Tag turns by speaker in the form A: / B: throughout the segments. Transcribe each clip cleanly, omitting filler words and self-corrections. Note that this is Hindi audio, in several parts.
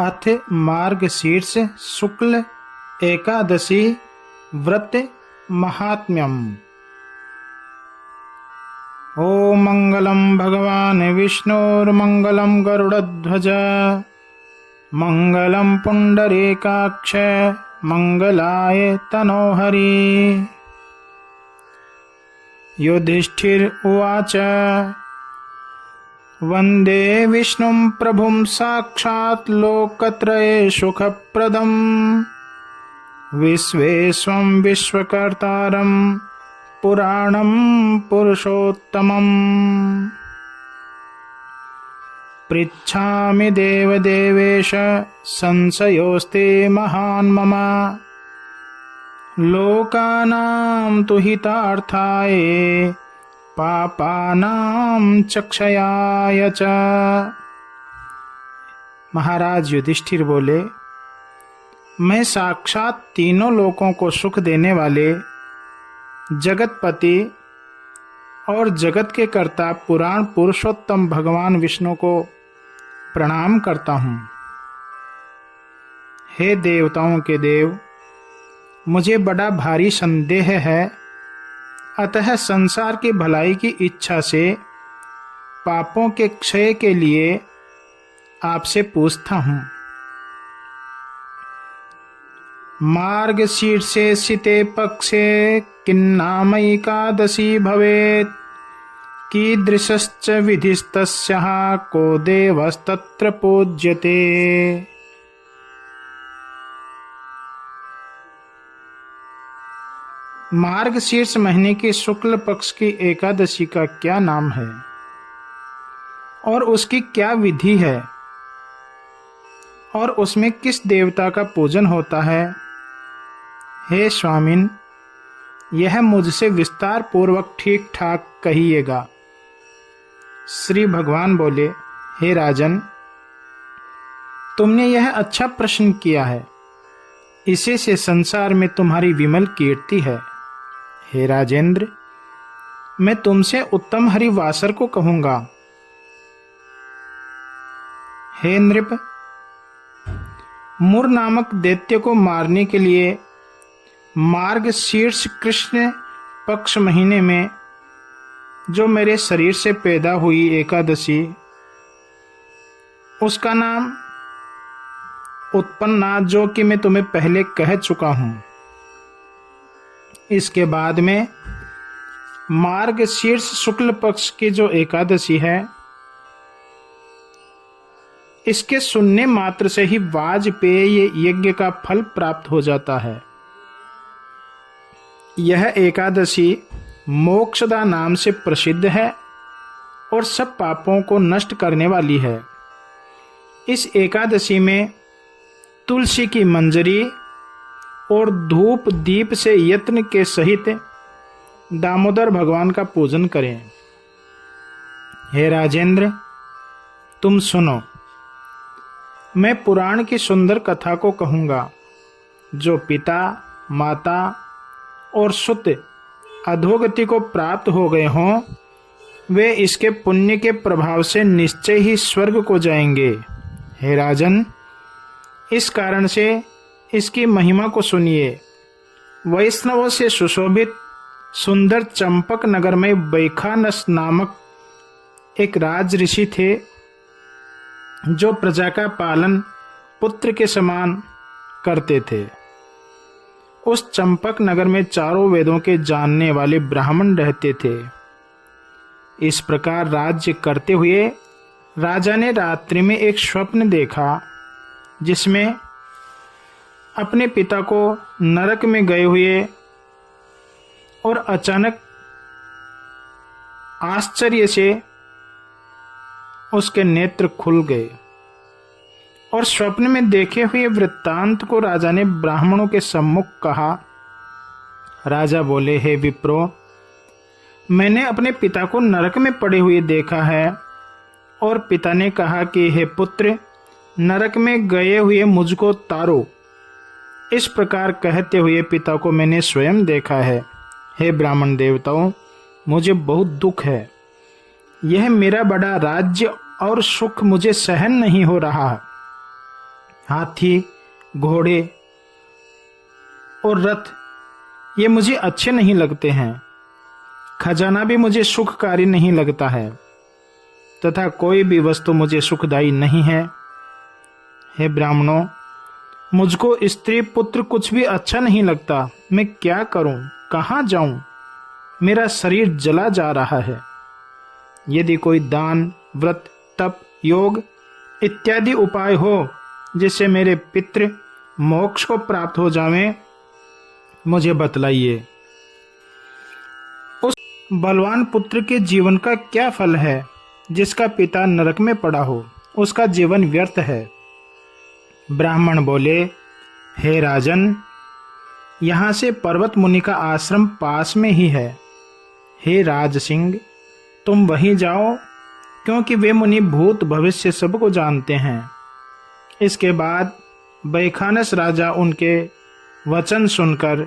A: अथ मार्गशीर्ष शुक्ल एकादशी व्रत महात्म्यम्। ओम मंगलम भगवान विष्णुर्मंगलम गरुड़ध्वज मंगलम पुंडरीकाक्ष मंगलाय तनोहरि। युधिष्ठिर उवाच वंदे विष्णुं प्रभुं साक्षात् लोकत्रये सुखप्रदं विश्वेश्वं विश्वकर्तारं पुराणं पुरुषोत्तमम्। पृच्छामि देवदेवेश संशयोऽस्ति महान् मम लोकानां तु हितार्थाय पापानां चक्षयाय च। महाराज युधिष्ठिर बोले, मैं साक्षात तीनों लोकों को सुख देने वाले जगतपति और जगत के कर्ता पुराण पुरुषोत्तम भगवान विष्णु को प्रणाम करता हूँ। हे देवताओं के देव, मुझे बड़ा भारी संदेह है, अतः संसार की भलाई की इच्छा से पापों के क्षय के लिए आपसे पूछता हूँ। मार्गशीर्षे सिते पक्षे किन्नाम एकादशी भवेत् कीदृशश्च विधिस्तस्याः को देवस्तत्र पूज्यते। मार्गशीर्ष महीने के शुक्ल पक्ष की एकादशी का क्या नाम है और उसकी क्या विधि है और उसमें किस देवता का पूजन होता है? हे स्वामिन, यह मुझसे विस्तार पूर्वक ठीक ठाक कहिएगा। श्री भगवान बोले, हे राजन, तुमने यह अच्छा प्रश्न किया है, इसी से संसार में तुम्हारी विमल कीर्ति है। हे राजेंद्र, मैं तुमसे उत्तम हरिवासर को कहूंगा। हे नृप, मुर नामक दैत्य को मारने के लिए मार्गशीर्ष कृष्ण पक्ष महीने में जो मेरे शरीर से पैदा हुई एकादशी, उसका नाम उत्पन्ना, जो कि मैं तुम्हें पहले कह चुका हूं। इसके बाद में मार्गशीर्ष शुक्ल पक्ष की जो एकादशी है, इसके सुनने मात्र से ही वाजपेय यज्ञ का फल प्राप्त हो जाता है। यह एकादशी मोक्षदा नाम से प्रसिद्ध है और सब पापों को नष्ट करने वाली है। इस एकादशी में तुलसी की मंजरी और धूप दीप से यत्न के सहित दामोदर भगवान का पूजन करें। हे राजेंद्र, तुम सुनो, मैं पुराण की सुंदर कथा को कहूँगा। जो पिता, माता और सुत अधोगति को प्राप्त हो गए हों, वे इसके पुण्य के प्रभाव से निश्चय ही स्वर्ग को जाएंगे। हे राजन, इस कारण से इसकी महिमा को सुनिए। वैष्णवों से सुशोभित सुंदर चंपक नगर में बैखानस नामक एक राज ऋषि थे, जो प्रजा का पालन पुत्र के समान करते थे। उस चंपक नगर में चारों वेदों के जानने वाले ब्राह्मण रहते थे। इस प्रकार राज्य करते हुए राजा ने रात्रि में एक स्वप्न देखा, जिसमें अपने पिता को नरक में गए हुए और अचानक आश्चर्य से उसके नेत्र खुल गए और स्वप्न में देखे हुए वृत्तांत को राजा ने ब्राह्मणों के सम्मुख कहा। राजा बोले, हे विप्रो, मैंने अपने पिता को नरक में पड़े हुए देखा है। और पिता ने कहा कि हे पुत्र, नरक में गए हुए मुझको तारो। इस प्रकार कहते हुए पिता को मैंने स्वयं देखा है। हे ब्राह्मण देवताओं, मुझे बहुत दुख है। यह मेरा बड़ा राज्य और सुख मुझे सहन नहीं हो रहा। हाथी, घोड़े और रथ ये मुझे अच्छे नहीं लगते हैं। खजाना भी मुझे सुखकारी नहीं लगता है, तथा कोई भी वस्तु मुझे सुखदायी नहीं है। हे ब्राह्मणों, मुझको स्त्री पुत्र कुछ भी अच्छा नहीं लगता। मैं क्या करूं, कहाँ जाऊं? मेरा शरीर जला जा रहा है। यदि कोई दान, व्रत, तप, योग इत्यादि उपाय हो जिससे मेरे पितृ मोक्ष को प्राप्त हो जावें, मुझे बतलाइए। उस बलवान पुत्र के जीवन का क्या फल है जिसका पिता नरक में पड़ा हो? उसका जीवन व्यर्थ है। ब्राह्मण बोले, हे राजन, यहाँ से पर्वत मुनि का आश्रम पास में ही है। हे राज सिंह, तुम वहीं जाओ, क्योंकि वे मुनि भूत भविष्य सबको जानते हैं। इसके बाद बैखानस राजा उनके वचन सुनकर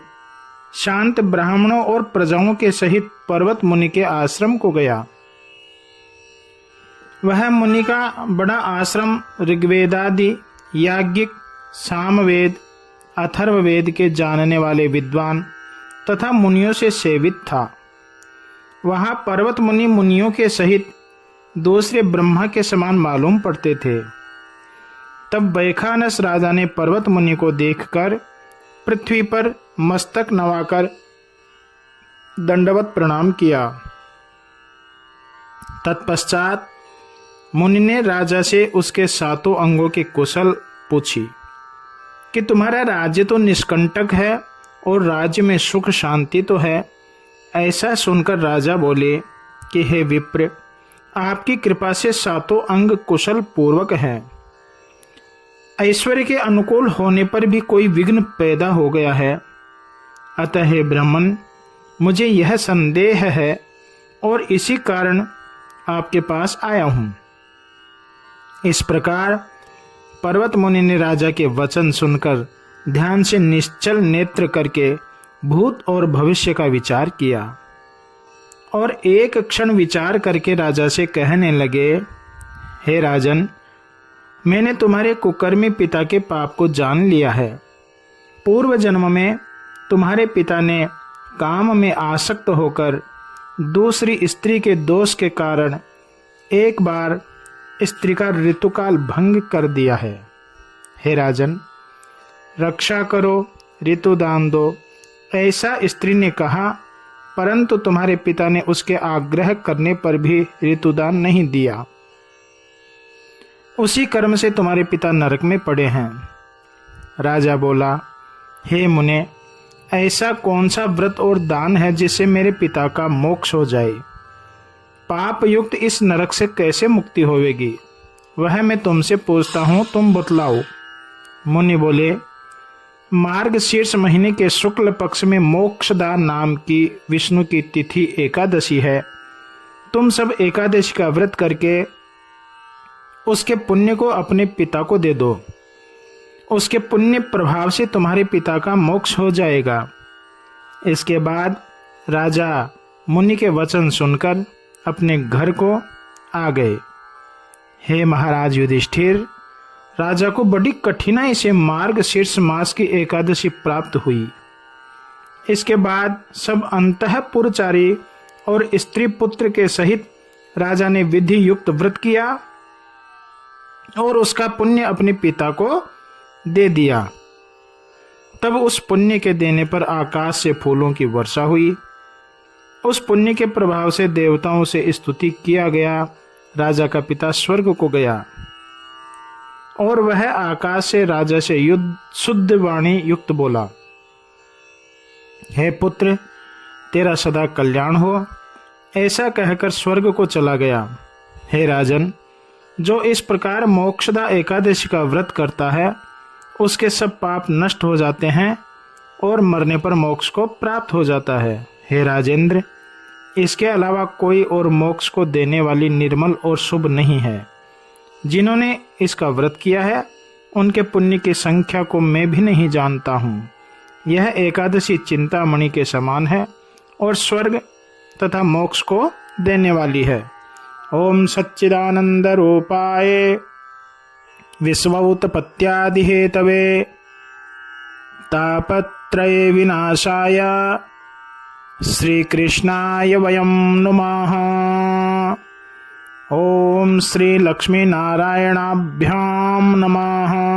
A: शांत ब्राह्मणों और प्रजाओं के सहित पर्वत मुनि के आश्रम को गया। वह मुनि का बड़ा आश्रम ऋग्वेदादि, याज्ञिक, सामवेद, अथर्ववेद के जानने वाले विद्वान तथा मुनियों से सेवित था। वहां पर्वत मुनि मुनियों के सहित दूसरे ब्रह्मा के समान मालूम पड़ते थे। तब बैखानस राजा ने पर्वत मुनि को देखकर पृथ्वी पर मस्तक नवाकर दंडवत प्रणाम किया। तत्पश्चात मुनि ने राजा से उसके 7 अंगों की कुशल पूछी कि तुम्हारा राज्य तो निष्कंटक है और राज्य में सुख शांति तो है। ऐसा सुनकर राजा बोले कि हे विप्र, आपकी कृपा से 7 अंग कुशल पूर्वक हैं। ऐश्वर्य के अनुकूल होने पर भी कोई विघ्न पैदा हो गया है। अतः हे ब्राह्मण, मुझे यह संदेह है और इसी कारण आपके पास आया हूं। इस प्रकार पर्वत मुनि ने राजा के वचन सुनकर ध्यान से निश्चल नेत्र करके भूत और भविष्य का विचार किया और एक क्षण विचार करके राजा से कहने लगे, हे राजन, मैंने तुम्हारे कुकर्मी पिता के पाप को जान लिया है। पूर्व जन्म में तुम्हारे पिता ने काम में आसक्त होकर दूसरी स्त्री के दोष के कारण एक बार स्त्री का ऋतुकाल भंग कर दिया है। हे राजन, रक्षा करो, ऋतुदान दो, ऐसा स्त्री ने कहा, परंतु तुम्हारे पिता ने उसके आग्रह करने पर भी ऋतुदान नहीं दिया। उसी कर्म से तुम्हारे पिता नरक में पड़े हैं। राजा बोला, हे मुने, ऐसा कौन सा व्रत और दान है जिससे मेरे पिता का मोक्ष हो जाए? पाप युक्त इस नरक से कैसे मुक्ति होवेगी? वह मैं तुमसे पूछता हूँ, तुम बतलाओ। मुनि बोले, मार्गशीर्ष महीने के शुक्ल पक्ष में मोक्षदा नाम की विष्णु की तिथि एकादशी है। तुम सब एकादशी का व्रत करके उसके पुण्य को अपने पिता को दे दो। उसके पुण्य प्रभाव से तुम्हारे पिता का मोक्ष हो जाएगा। इसके बाद राजा मुनि के वचन सुनकर अपने घर को आ गए। हे महाराज युधिष्ठिर, राजा को बड़ी कठिनाई से मार्गशीर्ष मास की एकादशी प्राप्त हुई। इसके बाद सब अंतःपुरचारी और स्त्री पुत्र के सहित राजा ने विधि युक्त व्रत किया और उसका पुण्य अपने पिता को दे दिया। तब उस पुण्य के देने पर आकाश से फूलों की वर्षा हुई। उस पुण्य के प्रभाव से देवताओं से स्तुति किया गया। राजा का पिता स्वर्ग को गया और वह आकाश से राजा से शुद्ध वाणी युक्त बोला, हे पुत्र, तेरा सदा कल्याण हो। ऐसा कहकर स्वर्ग को चला गया। हे राजन, जो इस प्रकार मोक्षदा एकादशी का व्रत करता है उसके सब पाप नष्ट हो जाते हैं और मरने पर मोक्ष को प्राप्त हो जाता है। हे राजेंद्र, इसके अलावा कोई और मोक्ष को देने वाली निर्मल और शुभ नहीं है। जिन्होंने इसका व्रत किया है उनके पुण्य की संख्या को मैं भी नहीं जानता हूँ। यह एकादशी चिंतामणि के समान है और स्वर्ग तथा मोक्ष को देने वाली है। ओम सच्चिदानंद रूपाय विश्वोत्पत्त्यादिहेतवे तापत्रय विनाशाय श्रीकृष्णाय वयं नुमः। ओम श्री लक्ष्मी नारायणाभ्यां नमः।